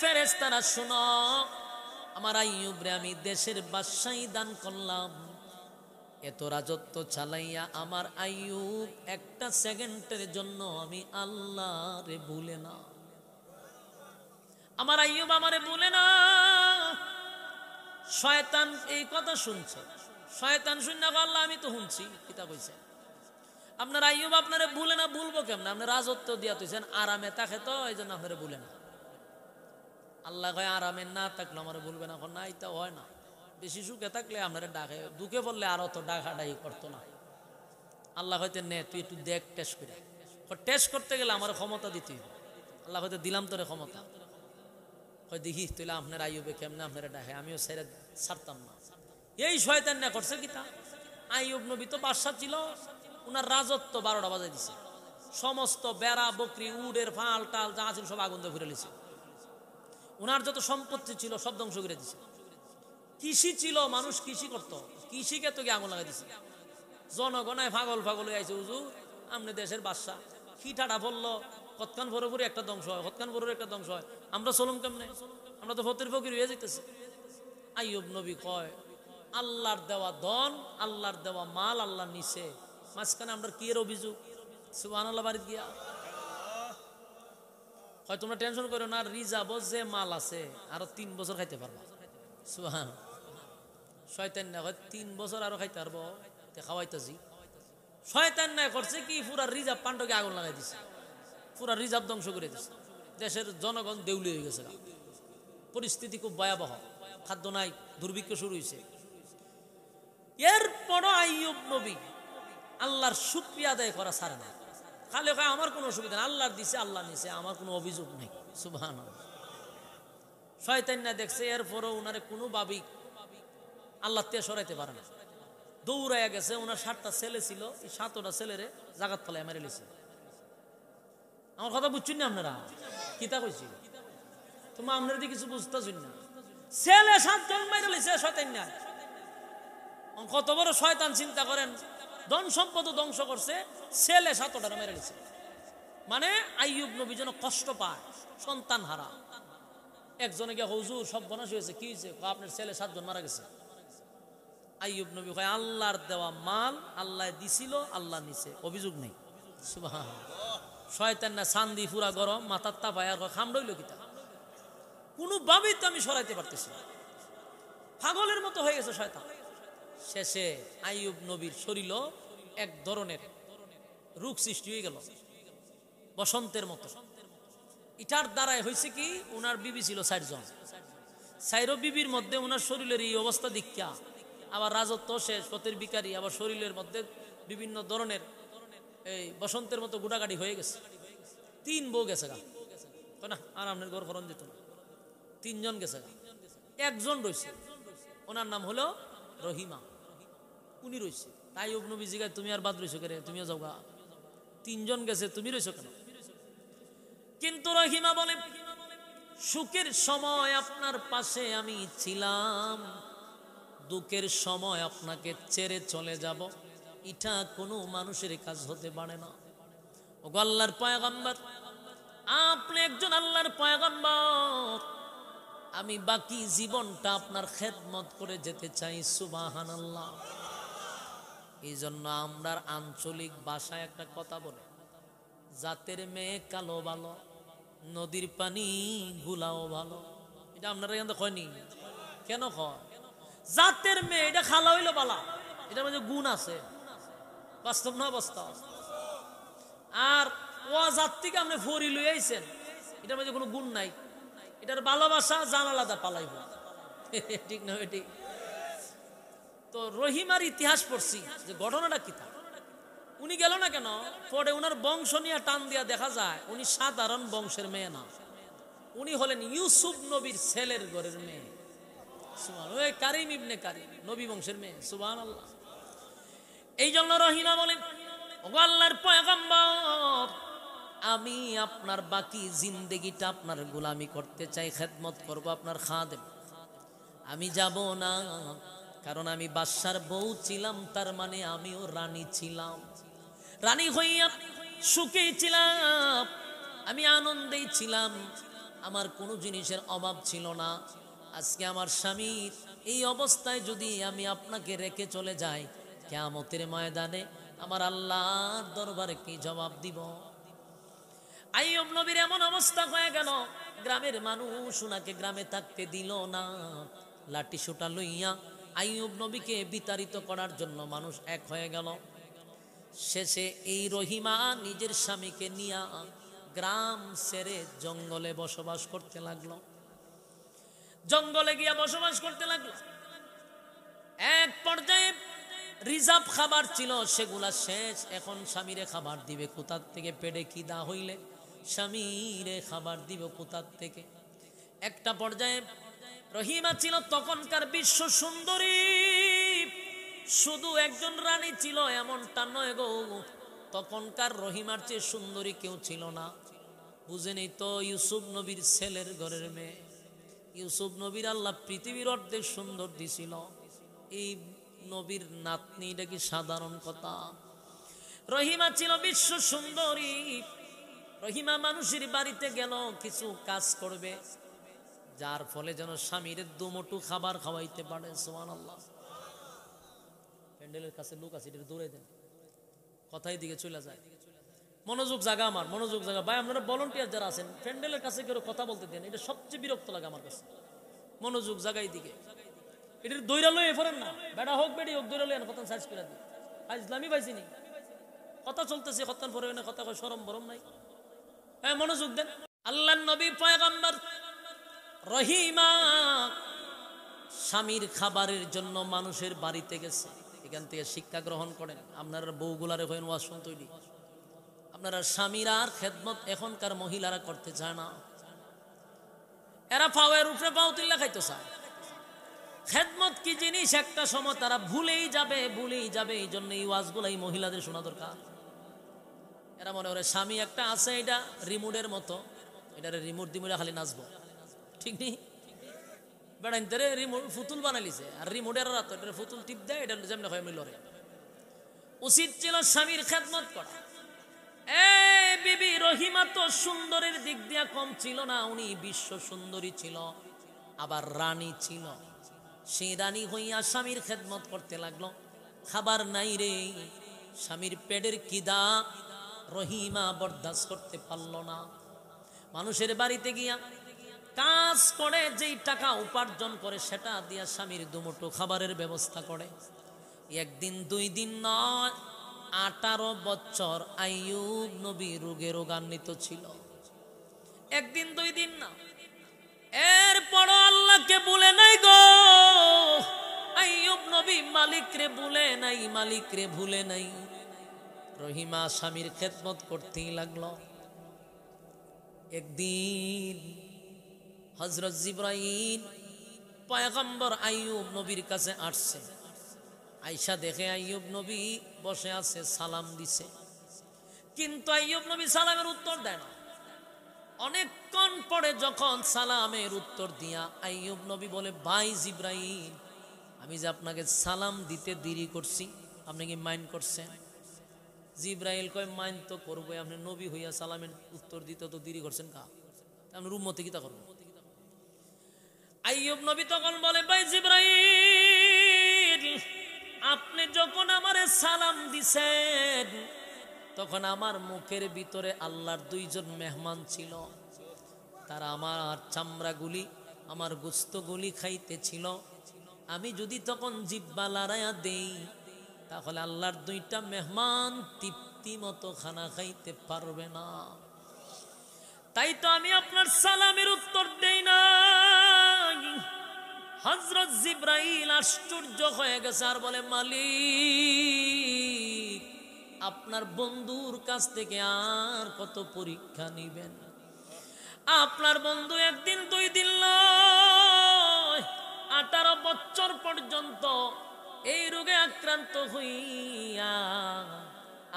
ফেরেশতারা শুনো, আমার আইয়ুব রে আমি দেশের বাদশাহী দান করলাম। এত রাজত্ব চালাইয়া আমার আইয়ুব একটা সেকেন্ডের জন্য আমি আল্লাহরে ভুলে না। আমার আইয়ুব আমারে ভুলে না। শয়তান এই কথা শুনছে, শয়তান শুনে আল্লাহ আমি তো শুনছি কিতা কইছে। আপনার আইয়ুব আপনারে ভুলে না, ভুলবো কেমন? আপনি রাজত্ব দিয়া তুইছেন, আরামে থাকে তো এই জন্য আপনারে ভুলে না। আল্লাহ কয় আরামে না থাকলে আমার ভুলবে না। না, এটা হয় না। বেশি সুখে থাকলে আপনারা ডাকে, দুঃখে পড়লে আরো তো ডাকাডাকি করতো না। আল্লাহ হয়তো নে তুই একটু দেখ, টেস্ট করে। টেস্ট করতে গেলে আমার ক্ষমতা দিতে হবে। আল্লাহ হয়তো দিলাম তোরে ক্ষমতা, হয় দেখি তুইলে আপনার আইয়ুবে কেমনে আপনারা ডাকে, আমিও ছেড়ে ছাড়তাম না। এই শয়তান না করছে কিতা। আইয়ুব নবী তো বাদশা ছিল, উনার রাজত্ব 12টা বাজাই দিছে। সমস্ত বেড়া বকরি উডের ফাল টাল যা ছিল সব আগুন দিয়ে ঘুরে লিছে। উনার যত সম্পত্তি ছিল সব ধ্বংস করে দিছে। কৃষি ছিল, মানুষ কৃষি করতো, কৃষিকে তো আগুন লাগাই দিছে। জনগণায় পাগল পাগল হয়ে আইছে, হুজুর আপনি দেশের বাদশা, খিটাটা বললো কতক্ষণ ভরে একটা ধ্বংস হয়, কতক্ষণ ভরে একটা ধ্বংস হয়, আমরা চলুন কেমনে? আমরা তো ফকির ফকির হয়ে যেতেছি। আইয়ুব নবী কয় আল্লাহর দেওয়া ধন, আল্লাহর দেওয়া মাল আল্লাহ নিছে, মাঝখানে আমরা কি এর অভিযোগ? সুবহানাল্লাহ। বাড়ি গিয়া হয় তোমরা টেনশন করো না, রিজার্ভ যে মাল আছে আরো 3 বছর খাইতে পারবা। সুবহান। শয়তান না হয় 3 বছর আরো খাইতে পারবো, খাওয়াইতেছি। শয়তান না করছে কি, পুরা রিজার্ভ পান্ডকে আগুন লাগাই দিছে, পুরা রিজার্ভ ধ্বংস করে দিছে। দেশের জনগণ দেউলি হয়ে গেছে, পরিস্থিতি খুব ভয়াবহ, খাদ্য নাই, দুর্ভিক্ষ শুরু হয়েছে। এরপরও আইয়ুব নবী আল্লাহর শুকরিয়া আদায় করা ছাড়ে না। খালি কয় আমার কোনো অসুবিধা না, আল্লাহর দিছে আল্লাহ নিছে, আমার কোনো অভিযোগ নেই। সুবহানাল্লাহ। শয়তান না দেখছে, এরপরও উনারে কোনো ভাবি আল্লাহ তে সরাইতে পারে না। দৌড়াইয়া গেছে, ওনার 7টা ছেলে ছিল, এই 7টা ছেলেরে জাগাত তলায় মেরে লিছে। আমার কথা বুঝছেন না আপনারা? কিতা কইছি তোমার, আপনারা দিয়ে কিছু বুঝতেছেন না। ছেলে 7 জন মেরে লিছে শয়তান না। কত বড় শয়তান চিন্তা করেন, ধন সম্পদ ধ্বংস করছে, ছেলে 7টা মেরে লিছে। মানে আইয়ুব নবী যেন কষ্ট পায়, সন্তান হারা। একজনে গিয়ে হুজুর সব বনাশ হয়েছে, কি হয়েছে? আপনার ছেলে 7 জন মারা গেছে। আইয়ুব নবী কয় আল্লাহর দেওয়া মাল আল্লাহ দিছিল, আল্লাহ নিছে, অভিযোগ নেই। সুবহানাল্লাহ। শয়তান না চান্দি পুরা গরম, মাথার তাপায় আর খামড়ইল কিতা, কোনোভাবেই তো আমি সরাইতে পারতেছি না, পাগলের মতো হয়ে গেছে শয়তান। শেষে আইয়ুব নবীর শরীর এক ধরনের রোগ সৃষ্টি হয়ে গেল, বসন্তের মতো। এটার দ্বারাই হয়েছে কি, উনার বিবি ছিল 4 জন, 4 বিবির মধ্যে উনার শরীরের এই অবস্থা দীক্ষা, আবার রাজত্ব শেষ, পথের বিকারী, আবার শরীরের মধ্যে বিভিন্ন ধরনের এই বসন্তের মতো গুড়াগাড়ি হয়ে গেছে। 3 বউ গেছে গা, না আর আপনার ঘর খরণ যেত না। 3 জন গেছে গা, একজন রয়েছে, ওনার নাম হলো রহিমা, উনি রয়েছে। তাই নবী জিগায় তুমি আর বাদ রয়েছো কেন, তুমিও যাও গা, 3 জন গেছে, তুমি রয়েছো কেন? কিন্তু রহিমা বলে সুখের সময় আপনার পাশে আমি ছিলাম, দুঃখের সময় আপনাকে ছেড়ে চলে যাব, এটা কোনো মানুষের কাজ হতে পারে না। ওগো আল্লাহর পয়গম্বর, আপনি একজন আল্লাহর পয়গম্বর, আমি বাকি জীবনটা আপনার খেদমত করে যেতে চাই। সুবহানাল্লাহ। এই জন্য আমরা আঞ্চলিক ভাষায় একটা কথা বলে, জাতের মেয়ে কালো ভালো, নদীর পানি গুলাও ভালো। এটা আপনারা এখান থেকে কয়নি? কেন কয়? জাতের মেয়ে এটা খালা হইলো বালা, এটার মধ্যে গুণ আছে, বাস্তব না বাস্তব? আর ও জাত থেকে আপনি ফরি লই আইছেন, এটার মধ্যে কোনো গুণ নাই, এটার ভালোবাসা জানালাদা পালাইব। ঠিক না? ঠিক। তো রহিমার ইতিহাস পড়ছি যে ঘটনাটা কি, উনি গেল না কেন, পরে উনার বংশ নিয়ে টান দিয়া দেখা যায় উনি সাধারণ বংশের মেয়ে না, উনি হলেন ইউসুফ নবীর ছেলের ঘরের মেয়ে। সুবহানাল্লাহ। ওই কারিম ইবনে কারিম, নবী বংশের মেয়ে। সুবহানাল্লাহ। এই জন্য রহিমা বলেন, ওগো আল্লাহর পয়গম্বর, আমি আপনার বাকি জিন্দেগিটা আপনার গোলামি করতে চাই, খেদমত করব, আপনার খাদেম। আমি যাব না, কারণ আমি বাদশার বউ ছিলাম, তার মানে আমিও রানী ছিলাম, রানী হইয়া সুখে ছিলাম, আমি আনন্দেই ছিলাম। আমার কোনো জিনিসের অভাব ছিল না। আজকে আমার স্বামীর এই অবস্থায় যদি আমি আপনাকে রেখে চলে যাই, কিয়ামতের ময়দানে আমার আল্লাহর দরবারে কি জবাব দিব? আইয়ুব নবীর এমন অবস্থা হয়ে গেল, গ্রামের মানুষ উনাকে গ্রামে থাকতে দিল না। লাঠি সোটা লইয়া আইয়ুব নবীকে বিতাড়িত করার জন্য মানুষ এক হয়ে গেল। শেষে এই রহিমা নিজের স্বামীকে নিয়ে গ্রাম ছেড়ে জঙ্গলে বসবাস করতে লাগলো। জঙ্গলে গিয়া বসবাস করতে লাগলো। এক পর্যায়ে রিজার্ভ খাবার ছিল, সেগুলা শেষ। এখন স্বামীরে খাবার দিবে কোথার থেকে? পেটে খিদা হইলে স্বামীরে খাবার দিব কোথার থেকে? একটা পর্যায়ে রহিমা ছিল তখনকার বিশ্ব সুন্দরী, শুধু একজন রানী ছিল এমনটা নয় গো, তখনকার রহিমার চেয়ে সুন্দরী কেউ ছিল না। বুঝেনি তো, ইউসুফ নবীর ছেলের ঘরের মেয়ে। ইউসুফ নবীর আল্লাহ পৃথিবীর অর্ধেক সুন্দর দিছিল, এই নবীর নাতনি, এটা কি সাধারণ কথা? রহিমা ছিল বিশ্ব সুন্দরী। রহিমা মানুষের বাড়িতে গেল কিছু কাজ করবে, যার ফলে যেন স্বামীর দুমুঠো খাবার খাওয়াইতে পারে। সুবহানাল্লাহ। প্যান্ডেলের কাছে লোক আছে, এটা দৌড়ে দেন, কথাই দিকে চলে যায়। মনোযোগ জায়গা, আমার মনোযোগ জায়গা। ভাই আপনারা ভলান্টিয়ার যারা আছেন, প্যান্ডেলের কাছে কেউ কথা বলতে দেন, এটা সবচেয়ে বিরক্ত লাগে আমার কাছে। মনোযোগ জায়গায় দিকে, এটার দৈরা লয়ে পড়েন না, বেড়া হোক বেড়ি হোক, দৈরা লয়ে কথা সার্চ করে দিই। ইসলামী পাইছিনি, কথা চলতেছে, কথার পরে কথা কয়, শরম বরম নাই। হ্যাঁ, মনোযোগ দেন। আল্লাহর নবী পয়গম্বর রহিমা স্বামীর খাবারের জন্য মানুষের বাড়িতে গেছে। এখান থেকে শিক্ষা গ্রহণ করেন। আপনারা বউগুলারে হইন ওয়াজ শুনতে, আপনারা স্বামীরা আর খেদমত এখনকার মহিলারা করতে চায় না। এরা পাওয়ের উপরে পাও তুল্লা খাইতে চায়। খেদমত কি জিনিস একটা সময় তারা ভুলেই যাবে, ভুলেই যাবে। এই জন্য এই ওয়াজগুলো এই মহিলাদের শোনা দরকার। এরা মনে করে স্বামী একটা আছে, এটা রিমোটের মতো, এটা রিমোট দিমুড়ে খালি নাচবো, ঠিক নেই? বেড়াইতে রিমোট ফুতুল বানাইছে, আর রিমোটের রাত এটা ফুতুল টিপ দেয়, এটা যেমন হয় আমি লড়ে। উচিত ছিল স্বামীর খেদমত করা। বিবি রহিমা তো সুন্দরের দিক দিয়া কম ছিল না, উনি বিশ্ব সুন্দরী ছিল, আবার রানী ছিল। সেই রানী হইয়া স্বামীর খেদমত করতে লাগলো। খাবার নাই রে, স্বামীর পেটের খিদা রহিমা বরদাস্ত করতে পারল না। মানুষের বাড়িতে গিয়া কাজ করে, যেই টাকা উপার্জন করে সেটা দিয়া স্বামীর দুমুঠো খাবারের ব্যবস্থা করে। একদিন দুই দিন নয়, 18 বছর আইয়ুব নবী রোগে রোগান্বিত ছিল। একদিন দুই দিন না, এরপর আল্লাহকে ভুলে নাই গো। আইয়ুব নবী মালিকরে ভুলে নাই, মালিকরে ভুলে নাই। রহিমা স্বামীর খেদমত করতেই লাগলো। একদিন হযরত জিবরাইল পয়গম্বর আইয়ুব নবীর কাছে আসছে। আয়েশা দেখে আইয়ুব নবী বসে আছে, সালাম দিছে, কিন্তু আইয়ুব নবী সালামের উত্তর দেয় না। অনেকক্ষণ পরে যখন সালামের উত্তর দিয়া আইয়ুব নবী বলে, ভাই জিবরাইল, আমি যে আপনাকে সালাম দিতে দেরি করছি, আপনি কি মাইন্ড করছেন? জিবরাইল কয়, মাইন্ড তো করবো, আপনি নবী হইয়া সালামের উত্তর দিতে তো দেরি করছেন কা? আপনি রুমতে কিতা করবো? আইয়ুব নবী তখন বলে, ভাই জিবরাইল, আপনি যখন আমারে সালাম দিছেন তখন আমার মুখের ভিতরে আল্লাহর দুইজন মেহমান ছিল, তারা আমার চামড়াগুলি, আমার গোস্তগুলি খাইতেছিল। আমি যদি তখন জিহ্বা লড়াইয়া দেই, তাহলে আল্লাহর দুইটা মেহমান তৃপ্তি মতো খানা খাইতে পারবে না। তাই তো আমি আপনার সালামের উত্তর দেই না। হযরত জিবরাইল আশ্চর্য হয়ে গেছে আর বলে, মালিক, আপনার বন্ধুর কাছ থেকে আর কত পরীক্ষা নিবেন? আপনার বন্ধু একদিন দুই দিন নয়, 18 বছর পর্যন্ত এই রোগে আক্রান্ত হইয়া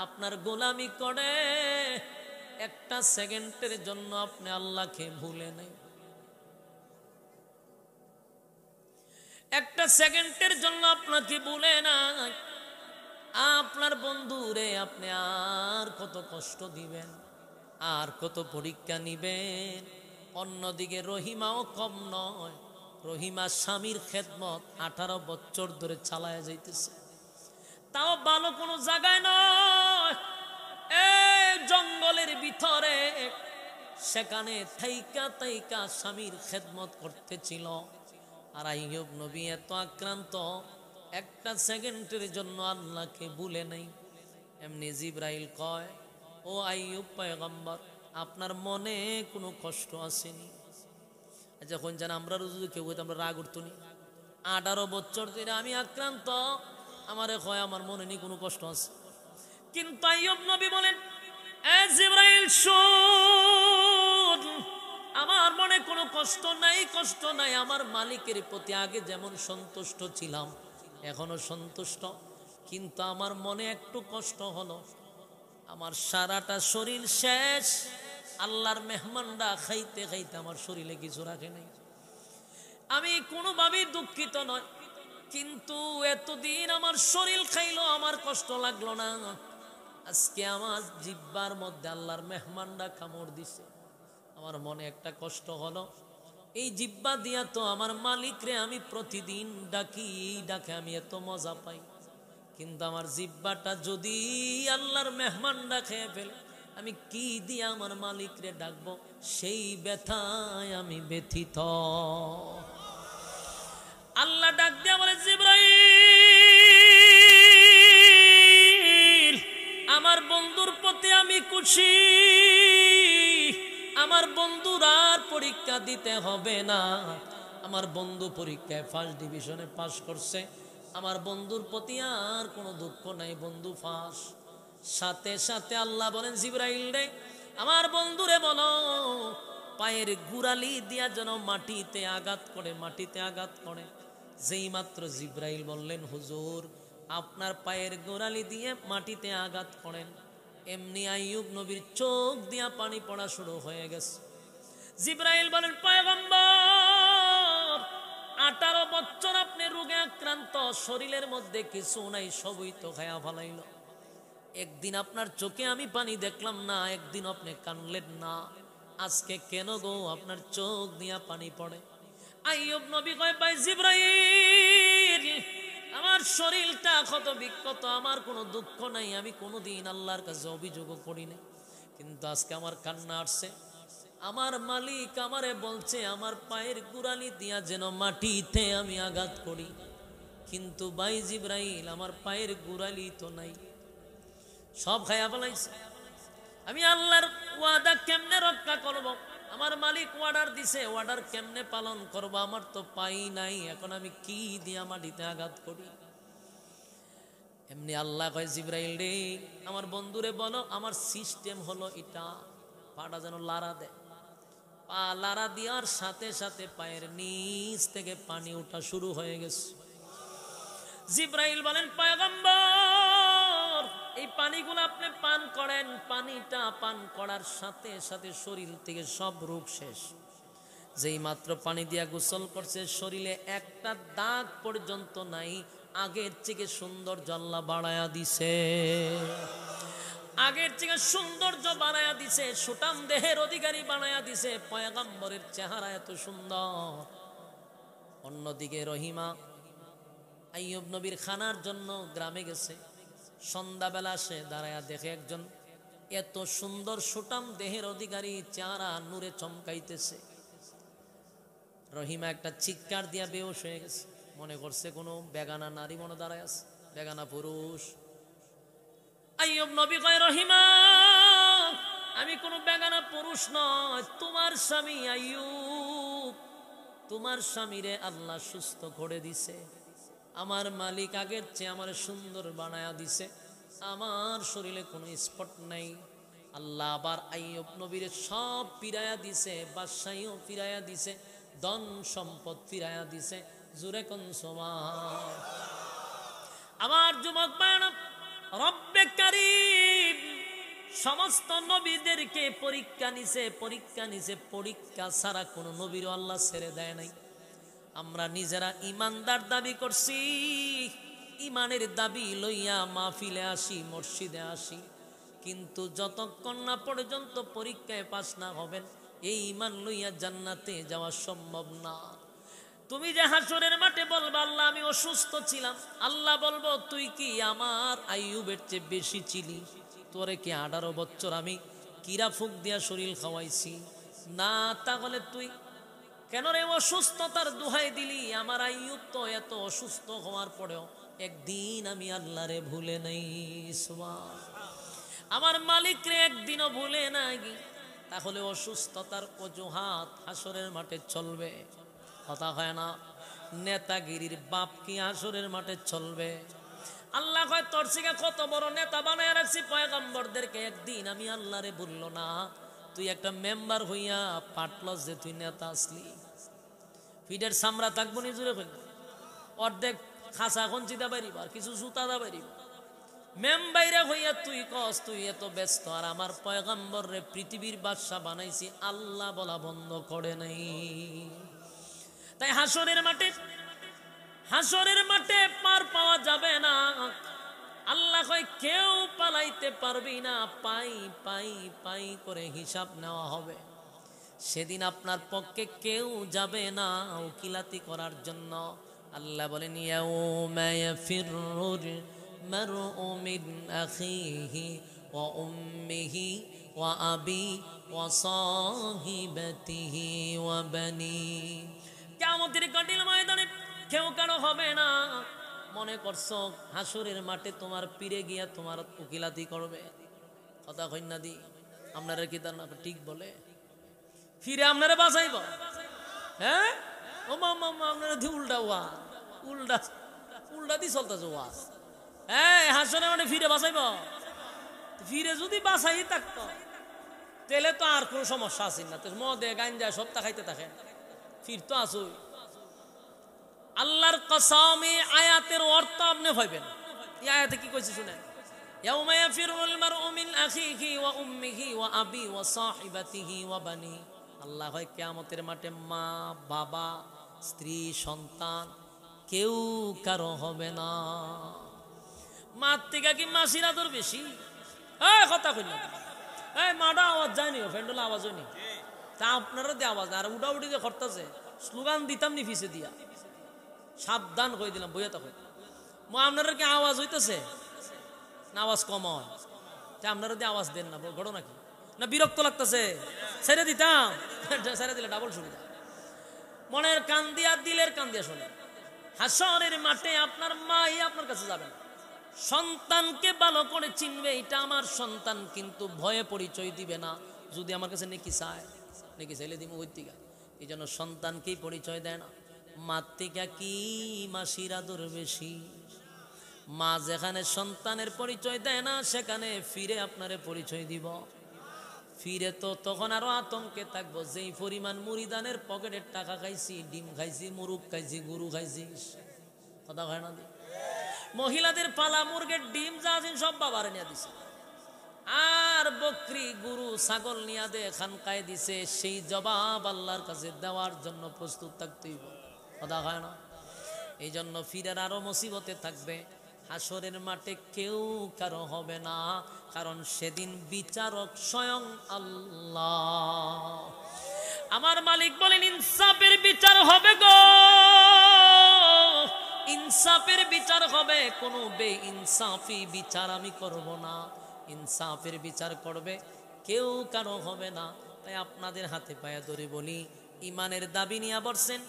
আপনার গোলামি করে, একটা সেকেন্ডের জন্য আপনি আল্লাহকে ভুলে নাই। একটা সেকেন্ডের জন্য আপনাকে ভুলে নাই। আপনার বন্ধুরে আপনি আর কত কষ্ট দিবেন, আর কত পরীক্ষা নিবেন? অন্যদিকে রহিমাও কম নয়, রহিমা স্বামীর খেদমত 18 বছর ধরে চালায়া যাইতেছে, তাও ভালো কোনো জায়গায় নয়, এই জঙ্গলের ভিতরে, সেখানে থাইকা থাইকা স্বামীর খেদমত করতেছিল। আর আইয়ুব নবী এত আক্রান্ত, একটা সেকেন্ডের জন্য আল্লাহকে ভুলে নাই। এমনি জিবরাইল কয়, ও আইয়ুব পয়গম্বর, আপনার মনে কোনো কষ্ট আসেনি? যখন যেন আমরা যদি কেউ আমরা রাগ উঠতনি, 18 বছর ধরে আমি আক্রান্ত, আমারে কয় আমার মনে নেই কোনো কষ্ট আছে। কিন্তু আইয়ুব নবী বলেন, এ জিবরাইল শুন, আমার মনে কোনো কষ্ট নাই, কষ্ট নাই। আমার মালিকের প্রতি আগে যেমন সন্তুষ্ট ছিলাম, এখনো সন্তুষ্ট, কিন্তু আমার মনে একটু কষ্ট হলো। আমার সারাটা শরীর শেষ, আল্লাহর মেহমানরা খাইতে খাইতে আমার শরীরে কিছু রাখে নাই। আমি কোনোভাবেই দুঃখিত নয়, কিন্তু এতদিন আমার শরীর খাইলো, আমার কষ্ট লাগলো না। আজকে আমার জিহ্বার মধ্যে আল্লাহর মেহমানরা কামড় দিছে, আমার মনে একটা কষ্ট হলো। এই জিহ্বা দিয়া তো আমার মালিকরে আমি প্রতিদিন ডাকি, এই ডাকে আমি এত মজা পাই, কিন্তু আমার জিহ্বাটা যদি আল্লাহর মেহমানরা খেয়ে ফেলে, আমি কি দিয়া আমার মালিকরে ডাকবো, সেই ব্যথায় আমি ব্যথিত। আল্লাহ ডাক দিয়া বলে, জিবরাইল, আমার বন্ধুর প্রতি আমি খুশি, আমার বন্ধুর আর পরীক্ষা দিতে হবে না। আমার বন্ধু পরীক্ষায় ফার্স্ট ডিভিশনে পাশ করছে, আমার বন্ধুর প্রতি আর কোনো দুঃখ নাই, বন্ধু ফাঁস। সাথে সাথে আল্লাহ বলেন, জিবরাইল রে, আমার বন্ধুরে বলো পায়ের গুড়ালি দিয়া যেন মাটিতে আঘাত করে, মাটিতে আঘাত করে। যেই মাত্র জিবরাইল বললেন, হুজুর আপনার পায়ের গোড়ালি দিয়ে মাটিতে আঘাত করেন, এমনি আইয়ুব নবীর চোখ দিয়া পানি পড়া শুরু হয়ে গেছে। জিবরাইল বলেন, পয়গম্বর 18 বছর আপনি রোগে আক্রান্ত, শরীরের মধ্যে কিছু নাই, সবই তো খায়া ফেলাইল। একদিন আপনার চোখে আমি পানি দেখলাম না, একদিন আপনি কানলেন না, আজকে কেন গো আপনার চোখ দিয়া পানি পড়ে? আইয়ুব নবী কয়, ভাই জিবরাইল, আমার শরীরটা ক্ষত বিক্ষত, আমার কোনো দুঃখ নাই, আমি কোনোদিন আল্লাহর কাছে অভিযোগও করি না, কিন্তু আজকে আমার কান্না আসছে। আমার মালিক আমারে বলছে আমার পায়ের গুড়ালি দিয়া যেন মাটিতে আমি আঘাত করি, কিন্তু ভাই জিবরাইল আমার পায়ের গুড়ালি তো নাই, সব খায়া ফেলাইছে। আমি আল্লাহর ওয়াদা কেমনে রক্ষা করব? আমার মালিক অর্ডার দিছে, অর্ডার কেমনে পালন করব? আমার তো পাই নাই, এখন আমি কি দিয়া মাটিতে আঘাত করি? এমনি আল্লাহ কয়, জিবরাইল রে, আমার বন্ধুরে বলো আমার সিস্টেম হলো এটা, পাটা যেন লাড়া দেয়। পা লাড়া দেওয়ার সাথে সাথে পায়ের নিচ থেকে পানি ওঠা শুরু হয়ে গেছে। জিবরাইল বলেন, পয়গম্বর এই পানিগুলো আপনি পান করেন, পানিটা পান করার সাথে সাথে শরীর থেকে সব রোগ শেষ। যেই মাত্র পানি দিয়া গোসল করছে, শরীরে একটা দাগ পর্যন্ত নাই, আগের থেকে সৌন্দর্য আল্লাহ বাড়ায়া দিছে, আগের থেকে সৌন্দর্য বানায়া দিছে, সুটাম দেহের অধিকারী বানায়া দিছে। পয়গম্বরের চেহারা এত সুন্দর। অন্যদিকে রহিমা আইয়ুব নবীর খানার জন্য গ্রামে গেছে, সন্ধ্যাবেলা সে দাঁড়ায়া দেখে একজন এত সুন্দর সুটাম দেহের অধিকারী, চেহারা নূরে চমকাইতেছে। রহিমা একটা চিৎকার দিয়া বেহুশ হয়ে গেছে, মনে করছে কোনো বেগানা নারী মনে দাঁড়ায় আছে, বেগানা পুরুষ। আইয়ুব নবী কয়, রহিমা আমি কোনো বেগানা পুরুষ নয়, তোমার স্বামী আইয়ুব, তোমার স্বামীরে আল্লাহ সুস্থ করে দিছে, আমার মালিক আগের চেয়ে আমার সুন্দর বানায়া দিছে, আমার শরীরে কোনো স্পট নাই। আল্লাহ আবার আইয়ুব নবীর সব ফিরাইয়া দিছে, বাদশাহীও ফিরাইয়া দিছে, ধন সম্পদ ফিরাইয়া দিছে। জোরে কোন সুবহান। আমার যুবক ভাইরা, রব্বে কারীম সমস্ত নবীদেরকে পরীক্ষা নিছে, পরীক্ষা নিছে, পরীক্ষা ছাড়া কোনো নবীর আল্লাহ ছেড়ে দেয় নাই। আমরা নিজেরা ইমানদার দাবি করছি, ইমানের দাবি লইয়া মাহফিলে আসি, মসজিদে আসি, কিন্তু যতক্ষণ না পর্যন্ত পরীক্ষায় পাস না হবেন, এই ঈমান লইয়া জান্নাতে যাওয়া সম্ভব না। তুমি যে হাসরের মাঠে বলবা আল্লাহ আমি অসুস্থ ছিলাম, আল্লাহ বলবো তুই কি আমার আইয়ুবের চেয়ে বেশি ছিলি? তোরে কি 18 বছর আমি কিরা ফুক দিয়া শরীর খাওয়াইছি না? তাহলে তুই কেন রে অসুস্থতার দোহাই দিলি? আমার আইয়ুব তো এত অসুস্থ হওয়ার পরেও একদিন আমি আল্লাহরে ভুলে নাই। সুবহান, আমার মালিক রে একদিনও ভুলে নাই। তাহলে অসুস্থতার অজুহাত হাসরের মাঠে চলবে? কথা হয় না। নেতাগিরির বাপ কি হাসরের মাঠে চলবে? আল্লাহ কয় তোর থেকে কত বড় নেতা বানায় রাখছি পয়গম্বরদেরকে, একদিন আমি আল্লাহরে বললো না। তুই একটা মেম্বার হইয়া পাটলস যে তুই নেতা আসলি, ফিডের সামরা থাকবো নি জুড়ে ফেল, অর্ধেক খাসা খঞ্চিতা পারিব আর কিছু জুতা দা পারিব। মেম্বাইরা হইয়া তুই কস তুই এত ব্যস্ত, আর আমার পয়গম্বর রে পৃথিবীর বাদশা বানাইছি, আল্লাহ বলা বন্ধ করে নাই। তাই হাসরের মাঠে পার পাওয়া যাবে না। আল্লাহ কয় কেউ পালাইতে পারবি না, পাই পাই পাই করে হিসাব নেওয়া হবে। সেদিন আপনার পক্ষে কেউ যাবে না উকিলাতি করার জন্য। আল্লাহ বলেন ইয়াউমা ইয়াফিরুল মারউ মিন আখিহি ওয়া উম্মিহি ওয়া আবি ওয়া সাহিবাতিহি ওয়া বানি। কিয়ামতের কঠিন ময়দানে কেউ কারো হবে না। মনে করছো হাসরের মাঠে তোমার পীরে গিয়া তোমার উকিলাতি করবে? কথা কই না দি, আপনারা কি তার না ঠিক বলে? ফিরে আপনারা বাঁচাইব? হ্যাঁ ও মামা আপনারা দি উল্টা উল্টা দি চলতেছে ওয়াজ। হ্যাঁ হাসরের মাঠে ফিরে বাঁচাইব? ফিরে যদি বাঁচাই থাকতো তাহলে তো আর কোনো সমস্যা আছে না। মদে গাঞ্জা সপ্তাহ খাইতে থাকেন, ফির তো আসুই। আল্লাহর কসম এই আয়াতের অর্থ আপনি ভাবেন। এই আয়াতে কি কইছে শুনেন, ইয়াউমা ইয়াফিরুল মারউ মিন আখিহি ওয়া উম্মিহি ওয়া আবি ওয়া সাহিবাতিহি ওয়া বানি। আল্লাহ হয় কিয়ামতের মাঠে মা বাবা স্ত্রী সন্তান কেউ কারো হবে না। মার থেকে কি মাসির আদর বেশি? এই কথা কই না, এই মাডা আওয়াজ যায়নি, ফ্রেন্ডল আওয়াজ হয়নি, তা আপনারা দিয়ে আওয়াজ আর উড়াউড়ি যে করতেছে স্লোগান দিতাম নি ফিসে দিয়া, সাবধান কই দিলাম বইয়া তখন। আপনারা কি আওয়াজ হইতেছে না আওয়াজ কম হয়? আপনারা দিয়ে আওয়াজ দেন না, ঘটনা কি? না বিরক্ত লাগতেছে? ছেড়ে দিতাম, ছেড়ে দিলে ডাবল সুবিধা। মনের কান দিয়া দিলের কান দিয়া শোনে। হাসরের মাঠে আপনার মাই আপনার কাছে যাবেন, সন্তানকে ভালো করে চিনবে, এটা আমার সন্তান, কিন্তু ভয়ে পরিচয় দিবে না। যদি আমার কাছে নেকি চায়, নেকি চাইলে দিব ওই দিকে। এই জন্য সন্তানকেই পরিচয় দেয় না। মার থেকে কি মাসির আদর বেশি? মা যেখানে সন্তানের পরিচয় দেয় না, সেখানে ফিরে আপনারে পরিচয় দিব। ফিরে তো তখন আরো আতঙ্কে থাকবো, যেই পরিমাণ মুড়িদানের পকেটের টাকা খাইছি, ডিম খাইছি, মুরুগ খাইছি, গরু খাইছি। কথা হয় না? মহিলাদের পালা মুরগের ডিম যা আছে সব বাবার নিয়ে দিছে, আর বকরি গরু ছাগল নিয়ে দে খানকায় দিছে। সেই জবাব আল্লাহর কাছে দেওয়ার জন্য প্রস্তুত থাকতেই। কথা হয় না? এই জন্য ফিরার আরো মুসিবতে থাকবে। হাসরের মাঠে কেউ কারো হবে না, কারণ সেদিন বিচারক স্বয়ং আল্লাহ। আমার মালিক বলেন ইনসাফের বিচার হবে গো, ইনসাফের বিচার হবে, কোনো বেইনসাফি বিচার আমি করব না। ইনসাফের বিচার করবে, কেউ কারো হবে না। তাই আপনাদের হাতে পায়ে ধরে বলি, ইমানের দাবি নিয়ে বসছেন,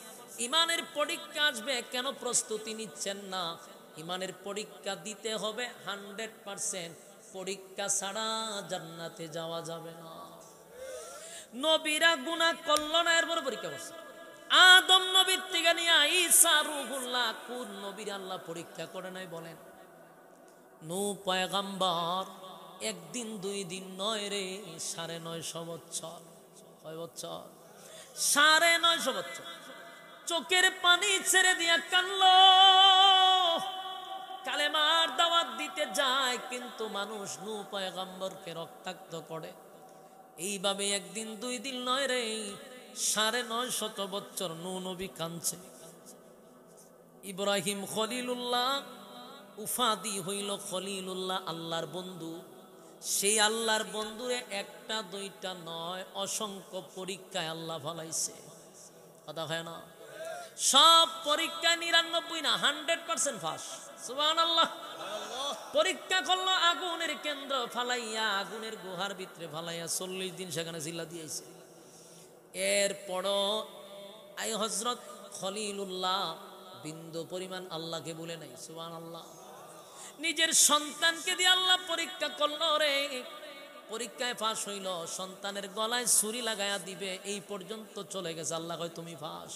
ইমানের পরীক্ষা আসবে, কেন প্রস্তুতি নিচ্ছেন না? ইমানের পরীক্ষা দিতে হবে 100%, পরীক্ষা ছাড়া জান্নাতে যাওয়া যাবে না। নবীরা গুনাহ করল না, এরপর পরীক্ষা করছে। আদম নবীর থেকে নিয়ে ঈসা রূহুল্লাহ, কোন নবীর আল্লাহ পরীক্ষা করে নাই বলেন? নূহ পয়গম্বর একদিন 2 দিন নয় রে, 950 বছর। কয় বছর? 950 বছর। চোখের পানি ছেড়ে দিয়া কানলো, কালেমার দাওয়াত দিতে যায়, কিন্তু মানুষ নূহ পয়গম্বরকে রক্তাক্ত করে। এইভাবে একদিন 2 দিন নয় রে, 950 বছর নূহ নবী কাঁদছে। ইব্রাহিম খলিলুল্লাহ, উফাদি হইল খলিলুল্লাহ, আল্লাহর বন্ধু। সেই আল্লাহর বন্ধুরে একটা দুইটা নয়, অসংখ্য পরীক্ষায় আল্লাহ ফলাইছে। কথা হয় না? সব পরীক্ষায় 99 না, 100% ফাঁস। সুবহানাল্লাহ। পরীক্ষা করলো আগুনের কেন্দ্র ফালাইয়া, আগুনের গুহার ভিতরে ফালাইয়া 40 দিন সেখানে জিল্লা দিয়েছে। এরপরও আই হযরত খলিলুল্লাহ বিন্দু পরিমাণ আল্লাহকে বলে নাই। সুবহানাল্লাহ। নিজের সন্তানকে দিয়ে আল্লাহ পরীক্ষা করলো রে, পরীক্ষায় ফাঁস হইল, সন্তানের গলায় ছুরি লাগায়া দিবে এই পর্যন্ত চলে গেছে, আল্লাহ কয় তুমি ফাঁস।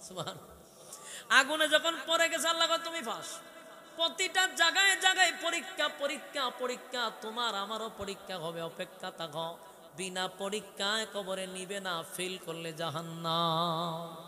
সুবহান। আগুনে যখন পড়ে গেছে আল্লাহ কয় তুমি ফাঁস। প্রতিটা জায়গায় জায়গায় পরীক্ষা পরীক্ষা পরীক্ষা, তোমার আমারও পরীক্ষা হবে, অপেক্ষা থাকো। বিনা পরীক্ষায় কবরে নিবে না, ফেল করলে জাহান্নাম।